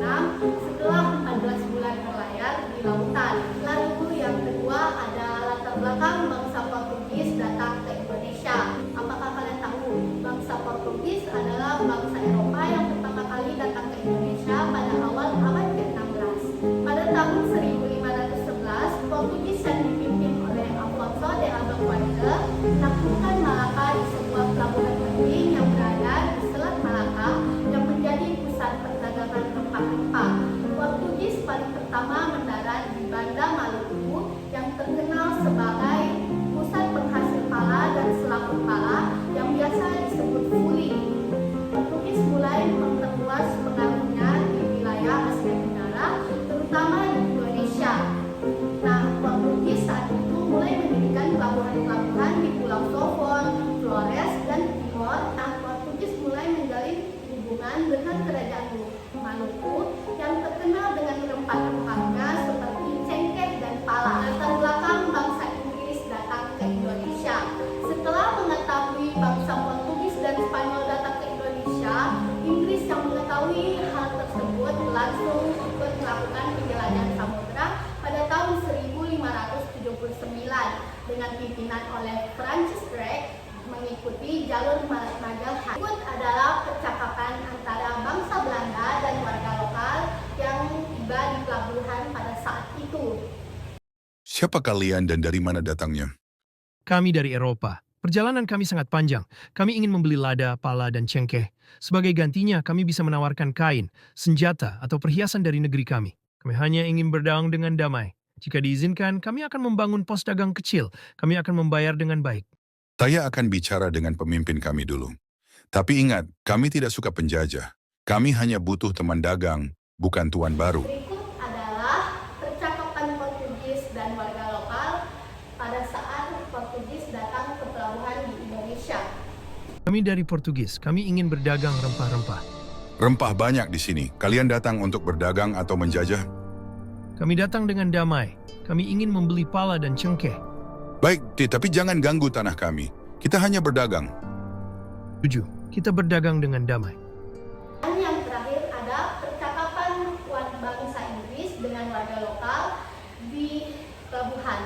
1946 setelah 14 bulan berlayar di lautan. Lalu yang kedua ada latar belakang bangsa Portugis datang ke Indonesia. Apakah kalian tahu bangsa Portugis adalah bangsa Eropa yang pertama kali datang ke Indonesia pada awal abad ke-16. Pada tahun 1511, Portugis yang dipimpin oleh Afonso de Albuquerque menaklukkan Malaka di sebuah pelabuhan penting yang berada di Selat Malaka yang menjadi pusat perdagangan rempah-rempah. Portugis paling pertama mendarat di Banda Maluku yang terkenal sebagai pusat penghasil pala dan selaput pala yang biasa disebut fuli. Portugis mulai memperluas pengaruhnya di wilayah Asia Tenggara, terutama di Indonesia. Nah, Portugis saat itu mulai mendirikan pelabuhan-pelabuhan di Pulau Sofon, Flores, dan Timor. Nah, Portugis mulai menjalin hubungan dengan kerajaan Maluku yang terkenal dengan rempah-rempahnya seperti cengkeh dan pala. Latar belakang bangsa Inggris datang ke Indonesia. Setelah mengetahui bangsa Portugis dan Spanyol datang ke Indonesia, Inggris yang mengetahui hal tersebut langsung ikut melakukan penjelajahan samudera pada tahun 1579 dengan pimpinan oleh Francis Drake mengikuti jalur Magellan. Berikut adalah percakapan antara bangsa Belanda dan warga lokal yang tiba di pelabuhan pada saat itu. Siapa kalian dan dari mana datangnya? Kami dari Eropa. Perjalanan kami sangat panjang. Kami ingin membeli lada, pala, dan cengkeh. Sebagai gantinya, kami bisa menawarkan kain, senjata, atau perhiasan dari negeri kami. Kami hanya ingin berdagang dengan damai. Jika diizinkan, kami akan membangun pos dagang kecil. Kami akan membayar dengan baik. Saya akan bicara dengan pemimpin kami dulu. Tapi ingat, kami tidak suka penjajah. Kami hanya butuh teman dagang, bukan tuan baru. Berikut adalah percakapan Portugis dan warga lokal pada saat Portugis datang ke pelabuhan di Indonesia. Kami dari Portugis. Kami ingin berdagang rempah-rempah. Rempah banyak di sini. Kalian datang untuk berdagang atau menjajah? Kami datang dengan damai. Kami ingin membeli pala dan cengkeh. Baik, tapi jangan ganggu tanah kami. Kita hanya berdagang. 7. Kita berdagang dengan damai. Dan yang terakhir ada percakapan bangsa Inggris dengan warga lokal di pelabuhan.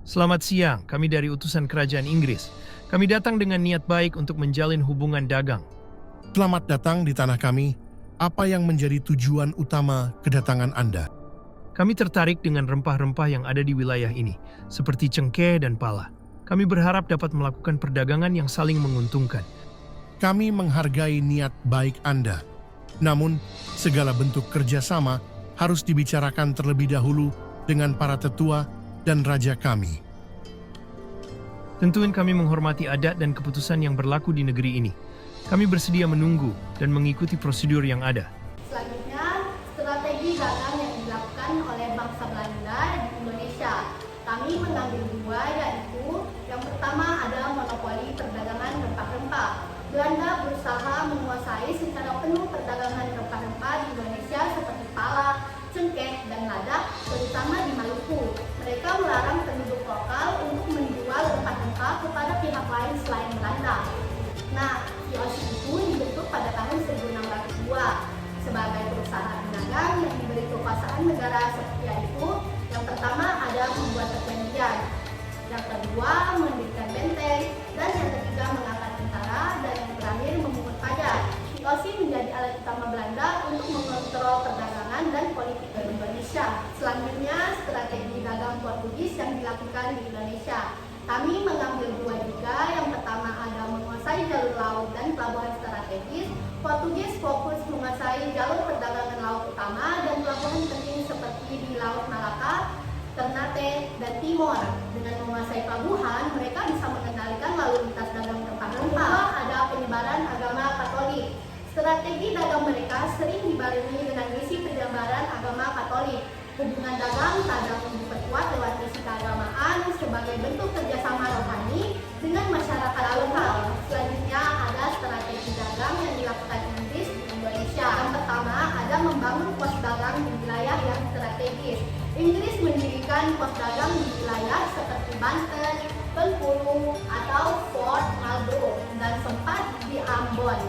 Selamat siang, kami dari utusan kerajaan Inggris. Kami datang dengan niat baik untuk menjalin hubungan dagang. Selamat datang di tanah kami. Apa yang menjadi tujuan utama kedatangan Anda? Kami tertarik dengan rempah-rempah yang ada di wilayah ini, seperti cengkeh dan pala. Kami berharap dapat melakukan perdagangan yang saling menguntungkan. Kami menghargai niat baik Anda. Namun, segala bentuk kerjasama harus dibicarakan terlebih dahulu dengan para tetua dan raja kami. Tentunya kami menghormati adat dan keputusan yang berlaku di negeri ini. Kami bersedia menunggu dan mengikuti prosedur yang ada. Selanjutnya, strategi dagang yang dilakukan oleh bangsa Belanda di Indonesia. Kami mengambil dua, yaitu yang pertama ada monopoli perdagangan rempah-rempah. Belanda berusaha menguasai secara penuh perdagangan rempah-rempah di Indonesia seperti pala, cengkeh, dan lada, terutama di Maluku. Mereka melarang penduduk lokal untuk menjual rempah-rempah kepada pihak lain selain Belanda. Nah, VOC itu dibentuk pada tahun 1602 sebagai perusahaan dagang yang diberi kekuasaan negara seperti itu. Yang pertama ada membuat perjanjian, yang kedua mendirikan benteng, dan yang ketiga mengangkat tentara, dan yang terakhir memungut pajak. VOC menjadi alat utama Belanda untuk mengontrol perdagangan dan politik di Indonesia. Selanjutnya, strategi dagang Portugis yang dilakukan di Indonesia. Kami mengambil dua juga. Yang pertama ada menguasai jalur laut dan pelabuhan strategis. Portugis fokus menguasai jalur perdagangan laut utama dan pelabuhan penting seperti di Laut Malaka, Ternate, dan Timor. Dengan menguasai pelabuhan, mereka bisa mengendalikan lalu lintas dagang rempah-rempah. Ada penyebaran agama Katolik. Strategi dagang mereka sering dibarengi dengan misi penyebaran agama Katolik. Hubungan dagang kadang diperkuat lewat misi keagamaan sebagai bentuk kerjasama rohani dengan masyarakat lokal. Selanjutnya ada strategi dagang yang dilakukan Inggris di Indonesia. Yang pertama ada membangun pos dagang di wilayah yang strategis. Inggris mendirikan pos dagang di wilayah seperti Banten, Bengkulu, atau Fort Marlborough, dan sempat di Ambon.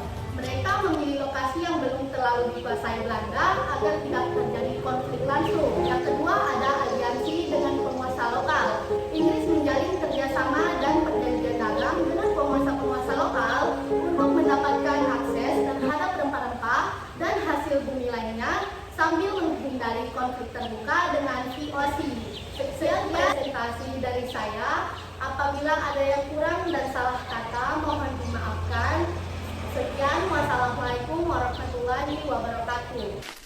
Mereka memilih lokasi yang belum terlalu dikuasai Belanda agar tidak terjadi konflik langsung. Yang kedua, ada aliansi dengan penguasa lokal. Inggris menjalin kerjasama dan perjanjian dagang dengan penguasa-penguasa lokal untuk mendapatkan akses terhadap rempah-rempah dan hasil bumi lainnya sambil menghindari konflik terbuka dengan VOC. Sekian presentasi dari saya. Apabila ada yang kurang dan salah kata, mohon dimaafkan. Sekian, wassalamualaikum warahmatullahi wabarakatuh.